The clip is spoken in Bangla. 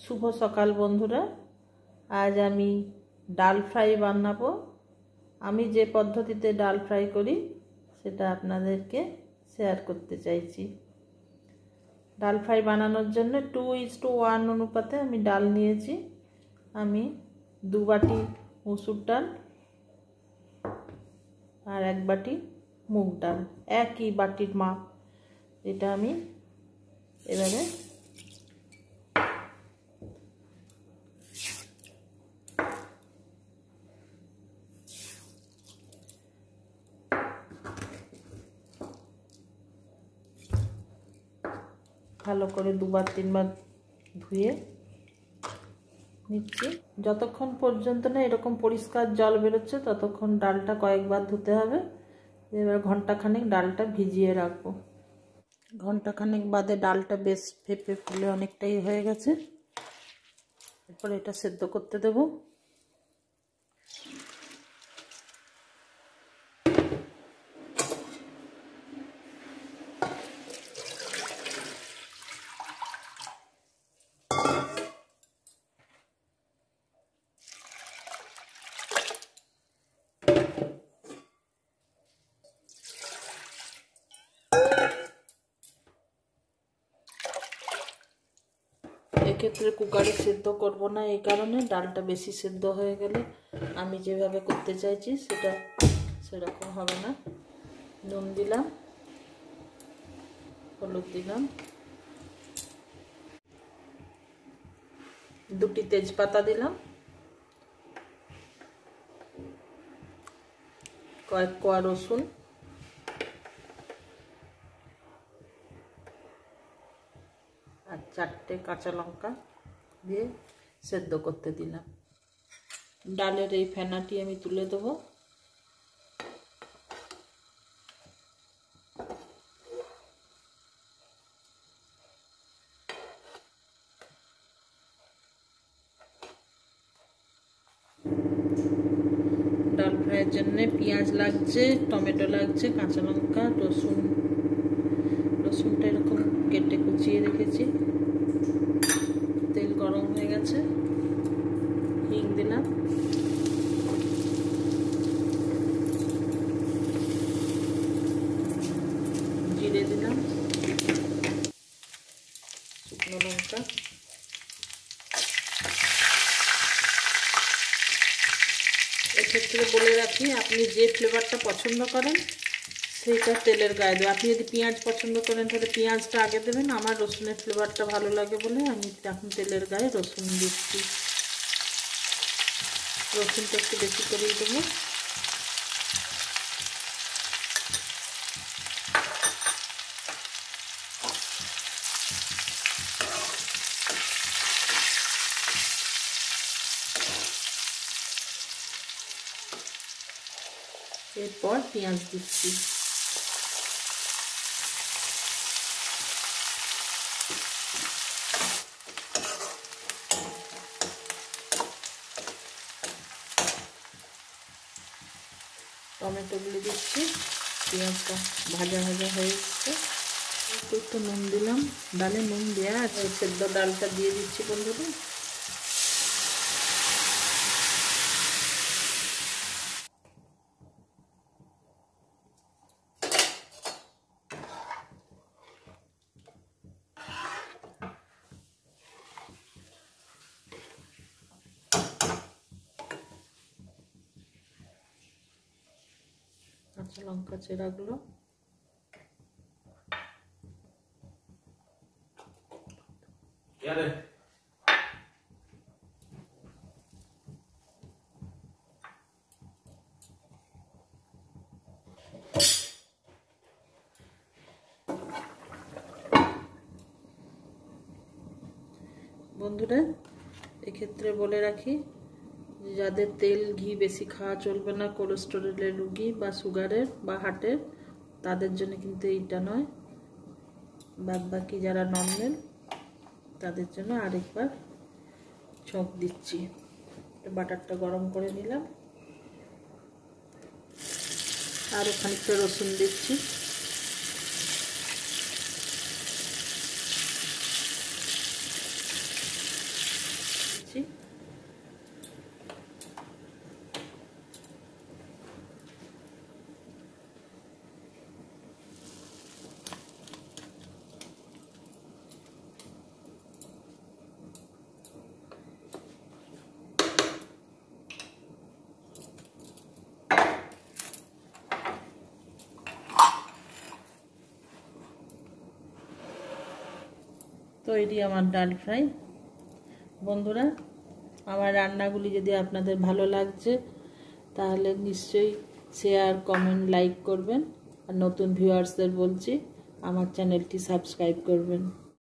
শুভ সকাল বন্ধুরা। আজ আমি ডাল ফ্রাই বানাবো। আমি যে পদ্ধতিতে ডাল ফ্রাই করি সেটা আপনাদেরকে শেয়ার করতে চাইছি। ডাল ফ্রাই বানানোর জন্য 2:1 অনুপাতে আমি ডাল নিয়েছি। আমি 2 বাটি মসুর ডাল আর 1 বাটি মুগ ডাল, একই বাটির মাপ। এটা আমি এবারে ভালো করে 2-3 বার ধুয়ে নিচ্ছি। যতক্ষণ পর্যন্ত না এরকম পরিষ্কার জল বেরোচ্ছে ততক্ষণ ডালটা কয়েকবার ধুতে হবে। এবার ঘন্টাখানেক ডালটা ভিজিয়ে রাখবো। ঘন্টাখানেক বাদে ডালটা বেশ ফেপে ফুলে অনেকটাই হয়ে গেছে। এরপর এটা সেদ্ধ করতে দেবো। এক্ষেত্রে কুকারে সেদ্ধ করব না, এই কারণে ডালটা বেশি সেদ্ধ হয়ে গেলে আমি যেভাবে করতে চাইছি সেটা সেরকম হবে না। নুন দিলাম, হলুদ দিলাম, 2টি তেজপাতা দিলাম, কয়েক কোয়া রসুন, আর 4টে কাঁচা লঙ্কা দিয়ে সেদ্ধ করতে দিলাম। ডালের এই ফেনাটি আমি তুলে দেবো। ডাল ফ্রাইয়ের জন্য পেঁয়াজ লাগছে, টমেটো লাগছে, কাঁচা লঙ্কা, রসুনটা এরকম কেটে কুচিয়ে রেখেছি। তেল গরম হয়ে গেছে, হিং দিলাম, জিরে দিলাম, শুকনো লঙ্কা, এক্ষেত্রে বলে রাখি আপনি যে ফ্লেভারটা পছন্দ করেন সেইটা তেলের গায়ে দেবেন। আপনি যদি পেঁয়াজ পছন্দ করেন তাহলে পেঁয়াজটা আগে দেবেন। আমার রসুনের ফ্লেভারটা ভালো লাগে বলে আমি এখন তেলের গায়ে রসুন দিচ্ছি। রসুনটা একটু বেশি করেই দেবো। এরপর পেঁয়াজ দিচ্ছি। টমেটোগুলো দিচ্ছি। পেঁয়াজটা ভাজা ভাজা হয়ে এসছে। একটু নুন দিলাম, ডালে নুন দেওয়া আছে। সেদ্ধ ডালটা দিয়ে দিচ্ছি বন্ধুরা। কাঁচা লঙ্কা চেরাগুলো, বন্ধুরা এক্ষেত্রে বলে রাখি যাদের তেল ঘি বেশি খাওয়া চলবে না, কোলেস্টেরলের রোগী বা সুগারের বা হার্টের, তাদের জন্য কিন্তু এইটা নয়। বাদ বাকি যারা নর্মাল তাদের জন্য আরেকবার ছোঁক দিচ্ছি। বাটারটা গরম করে নিলাম, আরও খানিকটা রসুন দিচ্ছি। তৈরি আমার ডাল ফ্রাই। বন্ধুরা, আমার রান্নাগুলি যদি আপনাদের ভালো লাগছে তাহলে নিশ্চয়ই শেয়ার, কমেন্ট, লাইক করবেন। আর নতুন ভিউয়ার্সদের বলছি আমার চ্যানেলটি সাবস্ক্রাইব করবেন।